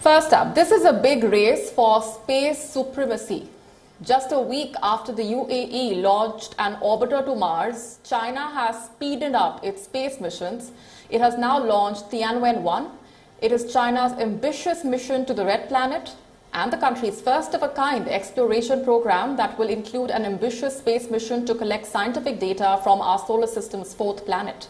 First up, this is a big race for space supremacy. Just a week after the UAE launched an orbiter to Mars, China has speeded up its space missions. It has now launched Tianwen-1. It is China's ambitious mission to the Red Planet and the country's first-of-a-kind exploration program that will include an ambitious space mission to collect scientific data from our solar system's fourth planet.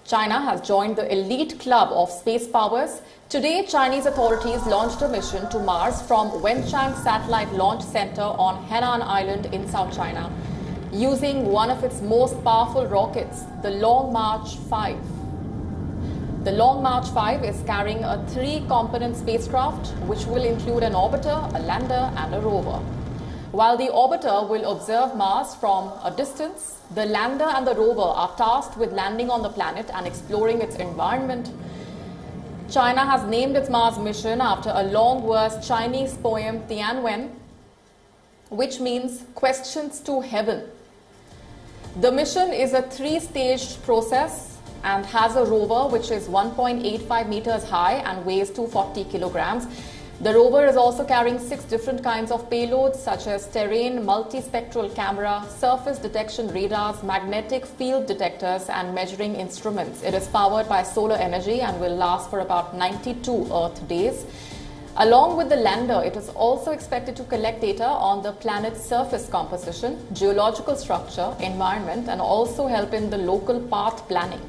China has joined the elite club of space powers. Today, Chinese authorities launched a mission to Mars from Wenchang Satellite Launch Center on Henan Island in South China, using one of its most powerful rockets, the Long March 5. The Long March 5 is carrying a 3-component spacecraft, which will include an orbiter, a lander, and a rover. While the orbiter will observe Mars from a distance, the lander and the rover are tasked with landing on the planet and exploring its environment. China has named its Mars mission after a long-verse Chinese poem Tianwen, which means questions to heaven. The mission is a 3-staged process and has a rover which is 1.85 meters high and weighs 240 kilograms. The rover is also carrying 6 different kinds of payloads such as terrain multispectral camera, surface detection radars, magnetic field detectors and measuring instruments. It is powered by solar energy and will last for about 92 Earth days. Along with the lander, it is also expected to collect data on the planet's surface composition, geological structure, environment, and also help in the local path planning.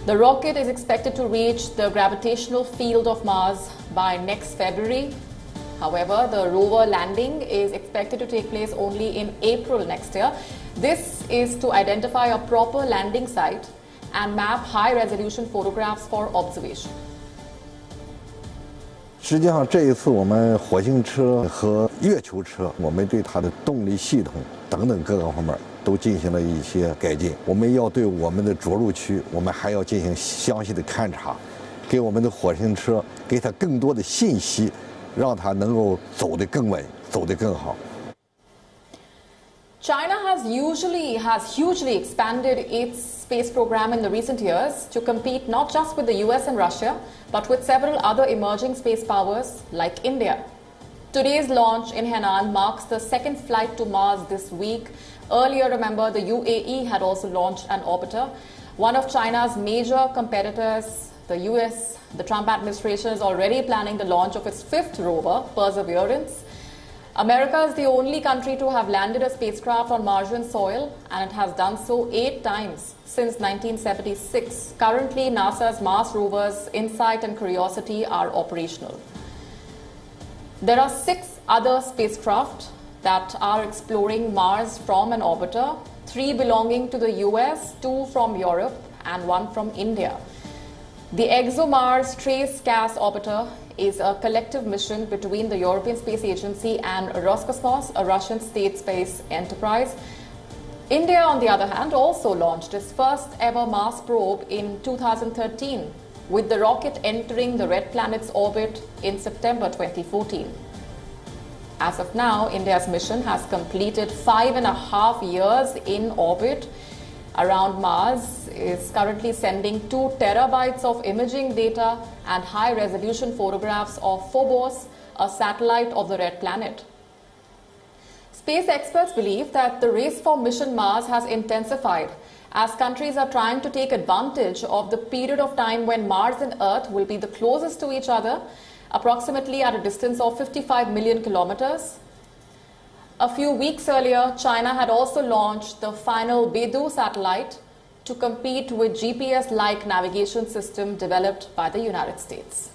The rocket is expected to reach the gravitational field of Mars by next February. However, the rover landing is expected to take place only in April next year. This is to identify a proper landing site and map high-resolution photographs for observation. 实际上，这一次我们火星车和月球车，我们对它的动力系统等等各个方面都进行了一些改进。我们要对我们的着陆区，我们还要进行详细的勘察，给我们的火星车给它更多的信息，让它能够走得更稳，走得更好。 China has hugely expanded its space program in the recent years to compete not just with the US and Russia, but with several other emerging space powers like India. Today's launch in Henan marks the second flight to Mars this week. Earlier, remember, the UAE had also launched an orbiter. One of China's major competitors, the US, the Trump administration is already planning the launch of its 5th rover, Perseverance. America is the only country to have landed a spacecraft on Martian soil, and it has done so 8 times since 1976. Currently, NASA's Mars rovers InSight and Curiosity are operational. There are 6 other spacecraft that are exploring Mars from an orbiter, 3 belonging to the US, 2 from Europe, and 1 from India. The ExoMars Trace-CAS orbiter is a collective mission between the European Space Agency and Roscosmos, a Russian state space enterprise. India, on the other hand, also launched its first ever Mars probe in 2013, with the rocket entering the Red Planet's orbit in September 2014. As of now, India's mission has completed 5.5 years in orbit around Mars, is currently sending 2 terabytes of imaging data and high-resolution photographs of Phobos, a satellite of the Red Planet. Space experts believe that the race for Mission Mars has intensified as countries are trying to take advantage of the period of time when Mars and Earth will be the closest to each other, approximately at a distance of 55 million kilometers. A few weeks earlier, China had also launched the final Beidou satellite to compete with GPS-like navigation system developed by the United States.